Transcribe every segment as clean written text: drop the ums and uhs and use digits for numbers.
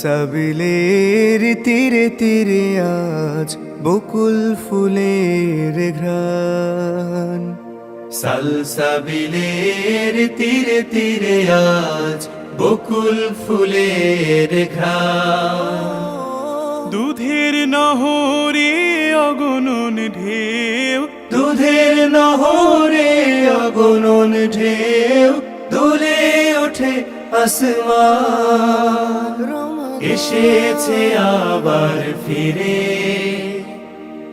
সালসাবিলের তীরে তীরে আজ বকুল ফুলের ঘ্রাণ। সালসাবিলের তীরে তীরে আজ বকুল ফুলের ঘ্রাণ। দুধের নহরে অগণন ঢেউ, দুধের নহরে অগণন ঢেউ, দুলে ওঠে আসমান। এসেছে আবার ফিরে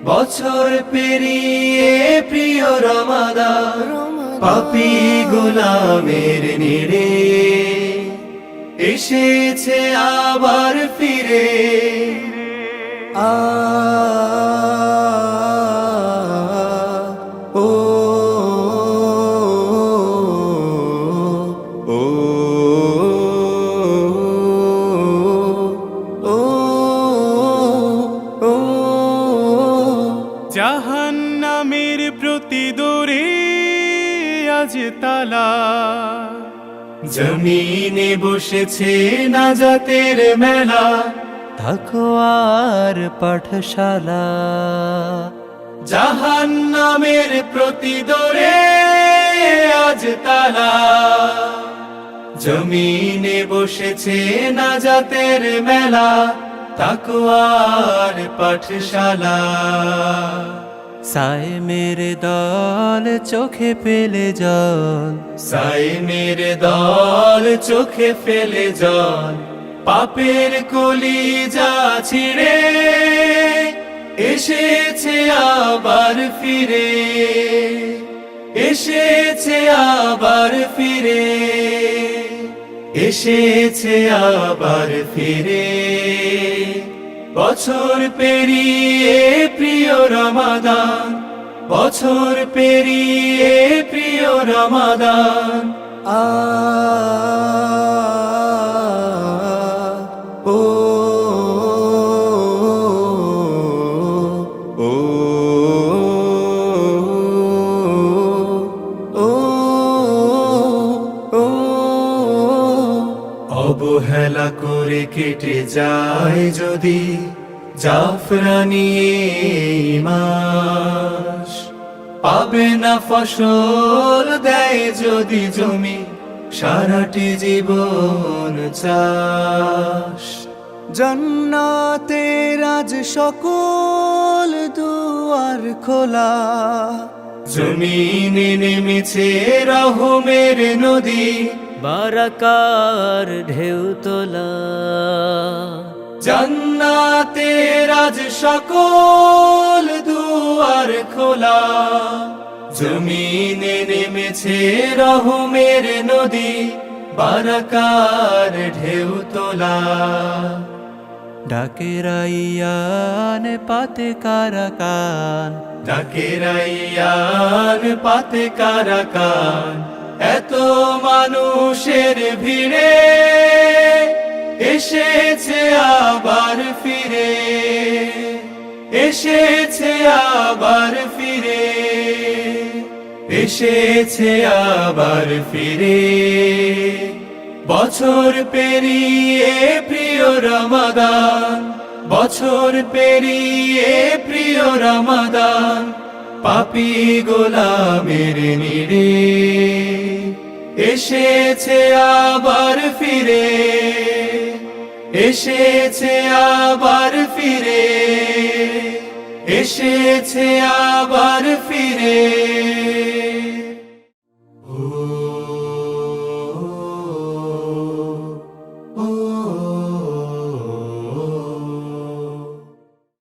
বছর পেরিয়ে প্রিয় রমাদান। পাপী গোলামের নিড়ে এসেছে আবার ফিরে। জাহান্নামের প্রতিদরে আজ তালা। জমিনে বসেছে নাজাতের মেলা, তাকওয়ার পাঠশালা। জাহান্নামের প্রতিদরে আজ তালা। জমিনে বসেছে নাজাতের মেলা, তাকওয়ার পাঠশালা। সায়েমের দল চোখে ফেলে জল, সায়েমের দল চোখে ফেলে জল। পাপের কলিজা ছিঁড়ে এসেছে আবার ফিরে, এসেছে আবার ফিরে, এসেছে আবার ফিরে। বছর পেরিয়ে প্রিয় রমাদান, বছর পেরিয়ে প্রিয় রমাদান। অবহেলা করে কেটে যায় যদি জাফরানি এই মাস। পাবে না ফসল দেয় যদি জমি সারাটি জীবন চাষ। জান্নাতের আজ সকল দুয়ার খোলা, জমিনে নেমেছে রহমের নদী, বারাকার ঢেউ তোলা। জান্নাতের আজ সকল দুয়ার খোলা, জমিনে নেমেছে রহমের নদী, বারাকার ঢেউ তোলা। ডাকে রাইয়ান পাতে কারাকান, ডাকে রাইয়ান পাতে কারাকান। এত মানুষের ভিড়ে এসেছে আবার ফিরে, এসেছে আবার ফিরে, এসেছে আবার ফিরে। বছর পেরিয়ে প্রিয় রমাদান, বছর পেরিয়ে প্রিয় রমাদান। পাপী গোলামের নিড়ে এসেছে আবার ফিরে, এসেছে আবার ফিরে, এসেছে আবার ফিরে।